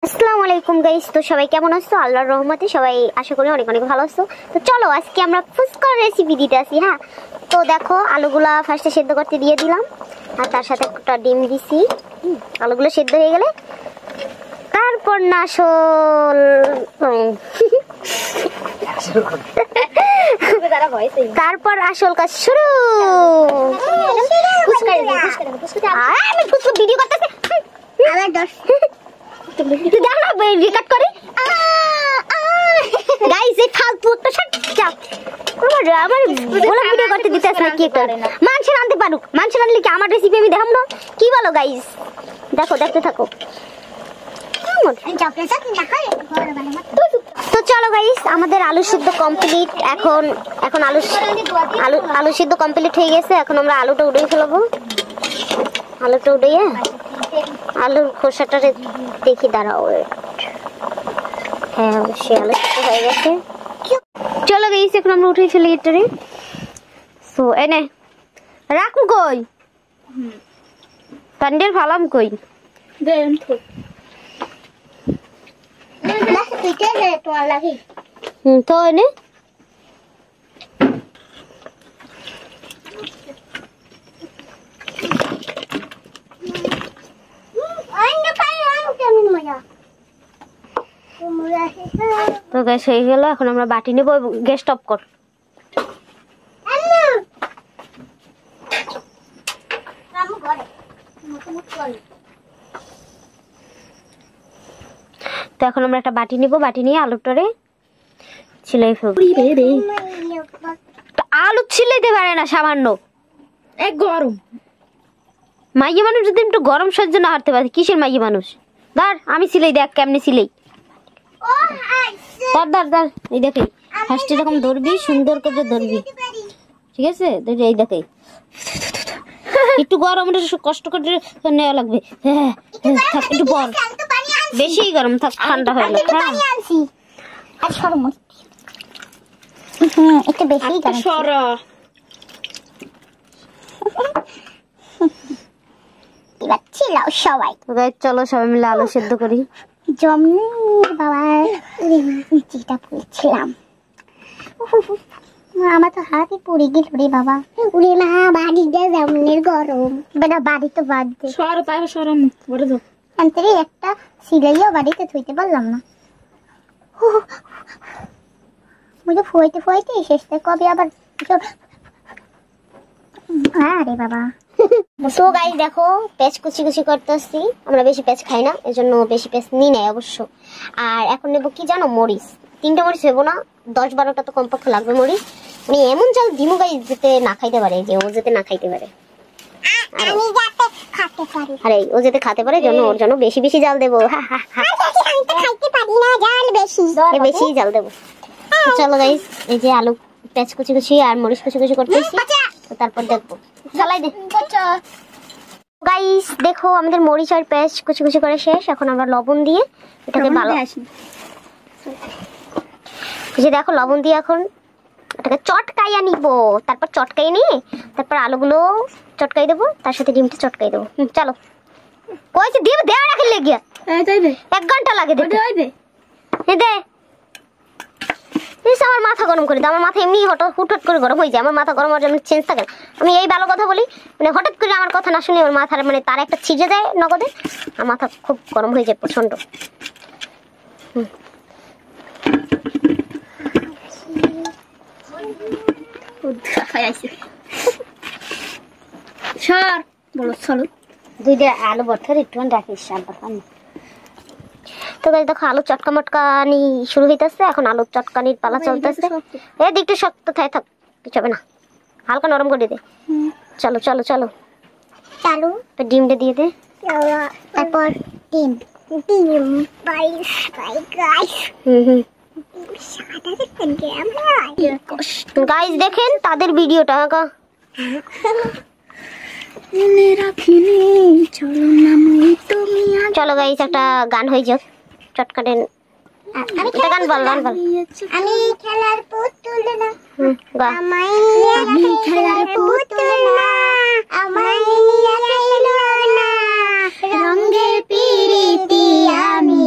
আসসালামু আলাইকুম গাইস, তো সবাই কেমন আছো? আল্লাহর রহমতে সবাই আশা করি অনেক অনেক ভালো আছো। তো চলো আজকে আমরা ফুচকার রেসিপি দিতে আসি। হ্যাঁ, তো দেখো আলুগুলা ফার্স্টে সেদ্ধ করতে দিয়ে দিলাম, আর তার সাথে একটা ডিম দিছি। আলুগুলো সেদ্ধ হয়ে গেলে তারপর তারপর আসল কাজ শুরু। আমি ফুচকা ভিডিও করতেছি, রেকর্ড করি গাইস। এই ফালতু একটা আমার বলে ভিডিও করতে দিতে আসলে কি করে না, মাংস রাঁধতে পারুক। মাংস রাঁধলে কি আমার রেসিপি আমি দেখাম না? কি বলো গাইস? দেখো, দেখতে থাকো। তো চলো গাইস, আমাদের আলু সিদ্ধ কমপ্লিট। এখন আলু সিদ্ধ কমপ্লিট হয়ে গেছে। এখন আমরা আলুটা উড়িয়ে ফেলবো। আলুটা উড়িয়ে আলুর খোসাটা দেখি, দাঁড়াও। হ্যাঁ, অবশ্যই আলু সিদ্ধ হয়ে গেছে। চলো গাইস, এখন আমরা উঠিয়ে ফেলি এটারে। সো এনে রাখুন কই, পান্ডের ফালাম কই দেন তো। তো এনে তো গ্যাস হয়ে গেল। এখন আমরা বাটি নেবো। গ্যাস স্টপ কর। তো এখন আমরা একটা বাটি নিব। বাটি নিয়ে আলুটারে ছিলাই ফেলবো। আলু ছিলাইতে পারে না সামান্য, এক গরম মাইয়ে মানুষ যদি একটু গরম সহ্য না হারতে পারে, কিসের মাইয়ে মানুষ? ধর আমি সিলাই, দেখ কেমনে সিলাই। ধর এই দেখে, ফার্স্ট এরকম ধরবি, সুন্দর করে ধরবি, ঠিক আছে? এই দেখে একটু গরম, কষ্ট করে নেওয়া লাগবে। হ্যাঁ থাক, একটু পর, বেশি গরম থাক, ঠান্ডা হয়ে গেল। হ্যাঁ একটু বেশি সবাই। চলো সবাই মিলে আলু সেদ্ধ করি। আমার তো হাতে পড়ে গেল রে বাবা। উড়ে না বাড়িটা যেমনের গরম, বেটা বাড়ি তো বাদ দে। একটা সিলাইও বাড়িতে থইতে পারলাম না। ফুয়াইতে ফুয়াইতে শেষ কবে আবার। আরে বাবা। তো গাইস দেখো, পেঁয়াজ কুচি কুচি করতেছি। আমরা বেশি পেঁয়াজ খাই না, এজন্য বেশি পেঁয়াজ নিই নাই অবশ্য। আর এখন নেবো কি জানো, মরিচ। 3টে মরিচ নেবো না, 10-12টা তো কমপক্ষে লাগবে মরিচ। মানে এমন চাল দিমু গাইস যেতে না খাইতে পারে, যে ও যেতে না খাইতে পারে, আরে ও যেতে খেতে পারে, জন্য ওর জন্য বেশি বেশি জাল দেবো। বেশি জাল দেবো। চলো গাইস, এই যে আলু পেঁয়াজ কুচি কুচি আর মরিচ কুচি কুচি করতেছি, তারপর দেখবো। চালাই দে গাইস। দেখো আমাদের মরিচ আর পেঁয়াজ কুচি কুচি করে শেষ। এখন আমরা লবণ দিয়ে এটাকে ভালো, দেখো লবণ দিয়ে এখন এটাকে চটকাইয়া নিব। তারপর চটকাই নিয়ে তারপর আলুগুলো চটকাই দেবো, তার সাথে ডিমটা চটকাই দেবো। চলো কইছে ডিম দেওয়া রাখি লেগে 1 ঘন্টা লাগে দে দে। আমার মাথা গরম করে দাও। আমার মাথা এমনি হুটহাট করে গরম হয়ে যায়। আমার মাথা গরম হওয়ার জন্য চেঞ্জ থাকে না। আমি এই ভালো কথা বলি, মানে হঠাৎ করে আমার কথা না শুনে আমার মাথার মানে তার একটা ছিজে যায় নগদে। আর মাথা খুব গরম হয়ে যায় প্রচন্ড। দুইটা আলু ভর্তার একটু রাখিস। তো গাইস দেখো আলু চটকা মটকানি শুরু হইতেছে। এখন আলু চটকানির পালা চলতেছে। এই দিকটা শক্ত থাক, কিছু হবে না, হালকা নরম করে দে। চলো চলো চলো চালু। তো ডিমটা দিয়ে দে, তারপর ডিম গাইস দেখেন তাদের ভিডিওটা। চলো গাইস একটা গান হয়ে যাক, চটকাটেন। গান বল, গান বল। আমি খেলার পুতুল না, আমি খেলার পুতুল না, আমায় নিয়ে গেল না রঙের পিরিতি আমি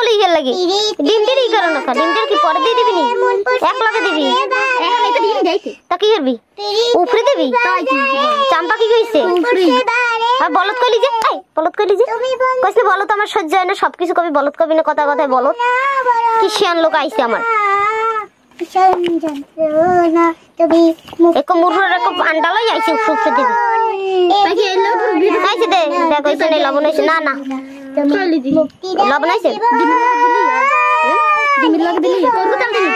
হলো ইয়ে লাগি ডিমটারই করো না ডিমটার কি পরে দিয়ে দিবি নি এক লগে দিবি এখন এটা ডিম যাইতে তা কি করবি উপরে দিবি চাম্পা কি কইছে আর বলত কইলি যে বলত কইলি যে কইছে বলত আমার সহ্য হয় না সবকিছু কবি বলত কবি না কথা কথায় বলত কি শিয়ান লোক আইছে আমার এক মুরুর এক আন্ডা লই আইছে উপরে দিবি তাকে এলো পুরো ভিডিও খাইছে দে দেখ কইছে নাই লবণ হইছে না না চলি দি লবণ হইছে ডিমের লাগে দিলি করবো তাল দিলি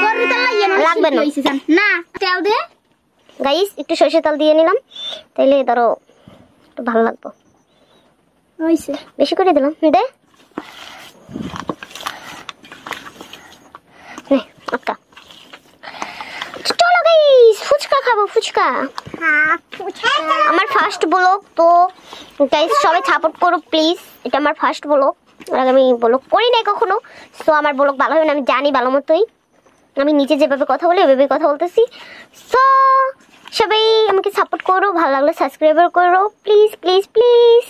করবো তাল লাগবে না না তেল দে গাইস একটু সরষে তেল দিয়ে নিলাম তাইলে ধরো একটু ভালো লাগবে হইছে বেশি করে দিলাম দে নে আটকা চলো গাইস ফুচকা খাবো ফুচকা আমার ফার্স্ট ব্লগ তো গাইস সবাই সাপোর্ট করো প্লিজ এটা আমার ফার্স্ট ব্লগ আর আমি ব্লগ করি নাই কখনো সো আমার ব্লগ ভালো হবে না আমি জানি ভালো মতোই আমি নিজে যেভাবে কথা বলি ওইভাবে কথা বলতেছি সো সবাই আমাকে সাপোর্ট করো ভালো লাগলে সাবস্ক্রাইব করো প্লিজ প্লিজ প্লিজ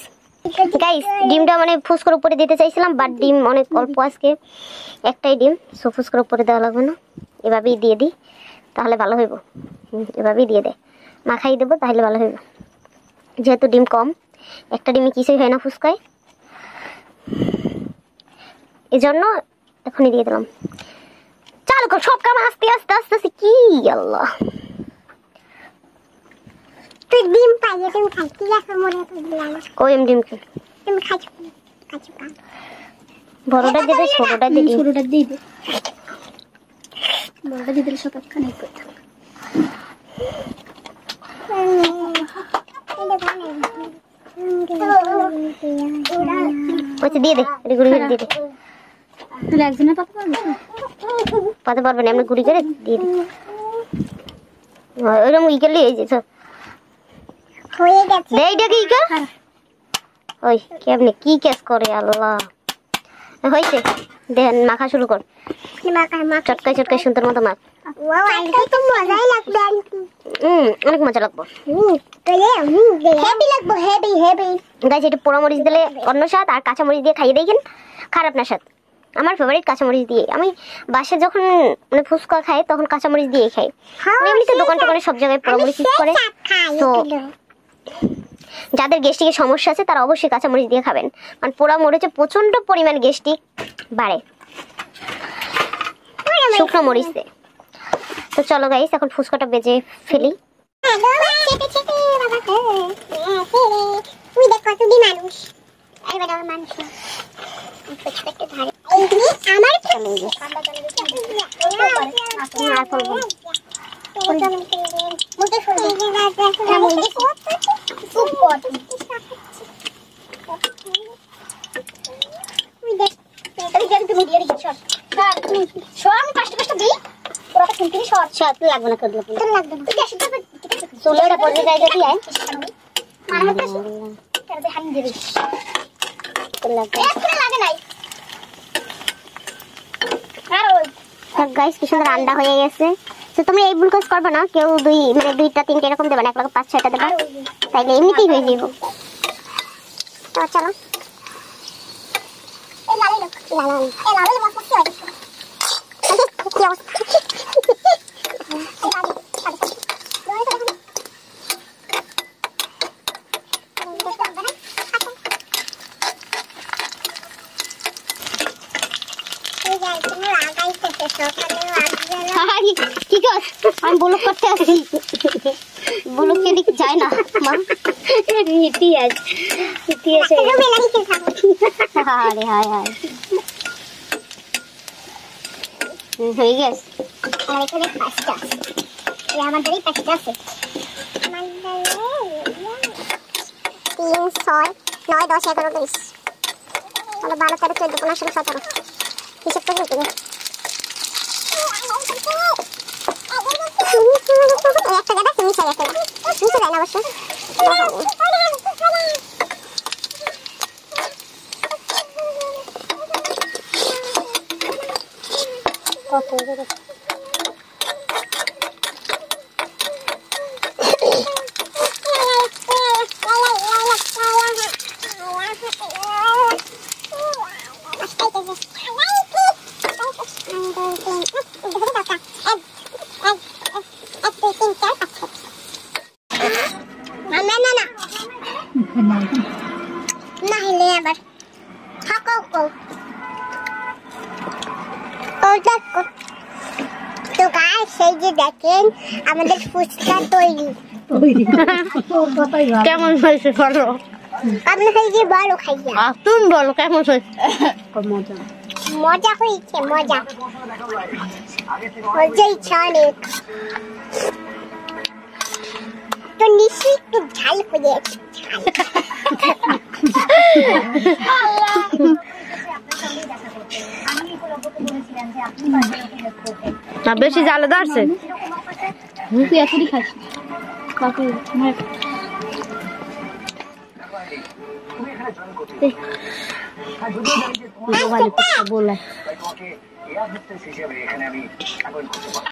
গাইস ডিমটা মানে ফুসকর উপরে দিতে চাইছিলাম বাট ডিম অনেক অল্প আজকে একটাই ডিম সো ফুসকর উপরে দেওয়া লাগবে না এভাবেই দিয়ে দিই তাহলে ভালো হইব এভাবেই দিয়ে দে মাখাই দেবো তাহলে ভালো হইব যেহেতু ডিম কম একটা ডিমে কিছুই হয় না ফুচকায় এজন্য এখনই দিয়ে দিলাম চালু কর সব কাম আস্তে আস্তে আস্তে আস্তে কি আল্লাহ তুই ডিম পাইয়ে তুমি খাইতে যাচ্ছ মনে করলাম কই এম ডিম কি তুমি খাইছো খাইছো কা বড়টা দিতে ছোটটা দিতে শুরুটা দিয়ে দে বড়টা দিয়ে দিলে সব একখানে করতে ওইটা দিয়ে দে এটা গুড়ি করে দিয়ে দে তাহলে একজনের পাতা পারবে পাতে পারবে না আমরা গুড়ি করে দিয়ে দিই ওইরকম ই করলে এই যে হয়ে গেছে দে এইটা কি কর ওই কেমনে কি কেস করে আল্লাহ হয়েছে দেন মাখা শুরু কর চটকাই চটকাই সুন্দর মতো মাখ ওয়াও আজকে তো মজাই লাগবে আন্টি অনেক মজা লাগবে তাহলে হেভি লাগবে হেভি হেভি গাইস এটা পোড়ামরিচ দিলে অন্য স্বাদ আর কাঁচামরিচ দিয়ে খাইয়ে দেখেন খারাপ না স্বাদ আমার ফেভারিট কাঁচামরিচ দিয়ে আমি বাসে যখন মানে ফুচকা খাই তখন কাঁচামরিচ দিয়ে খাই এমনিতে দোকান টোকানে সব জায়গায় পোড়ামরিচ ইউজ করে তো যাদের গ্যাস্ট্রিকের সমস্যা আছে তারা অবশ্যই কাঁচামরিচ দিয়ে খাবেন কারণ পোড়ামরিচে প্রচন্ড পরিমাণ গ্যাস্ট্রিক বাড়ে শুকনো মরিচ দিয়ে তো চলো গাইস এখন ফুচকাটা বেজে ফেলি চেপে চেপে বাবা তুই দেখ কতদিন মানুষ এবার আমার মানুষ আমার লাগবে না করলে চুলোটা পড়ে যায় যদি গাইস কি সুন্দর আন্ডা হয়ে গেছে তো তোমরা এই ভুল কাজ করবে না কেউ দুইটা তিনটা এরকম দেবে না এক লগে 5-6টা দেবে তাইলে এমনিতেই হয়ে যাবে তো চলো কি কর আমি ব্লগ করতে আসি ব্লগ কে দিক যায় না মা ইতিহাস আরে হায় হায় হয়ে গেছে আমার এখানে 5টা আমাদেরই 5টা আছে 3 6 9 10 11 20 তাহলে 12 13 14 15 16 17 হিসাব করে দিতে একটা গাদা তুমি চাই একটা তুমি চাই না অবশ্য কত না হলে আবার থাকো তো গাইস সেই যে দেখেন আমাদের ফুচকা তৈরি। কেমন হয়েছে বলো? আপনি সেই যে বলো খাইয়া তুমি বলো কেমন হয়েছে? মজা হয়েছে, মজা হয়েছে অনেক। তো নিশ্চয়ই একটু ঝাল করে আছে। না বেশি জালে ধরছে। তুই এখনই খাস কাকু বলে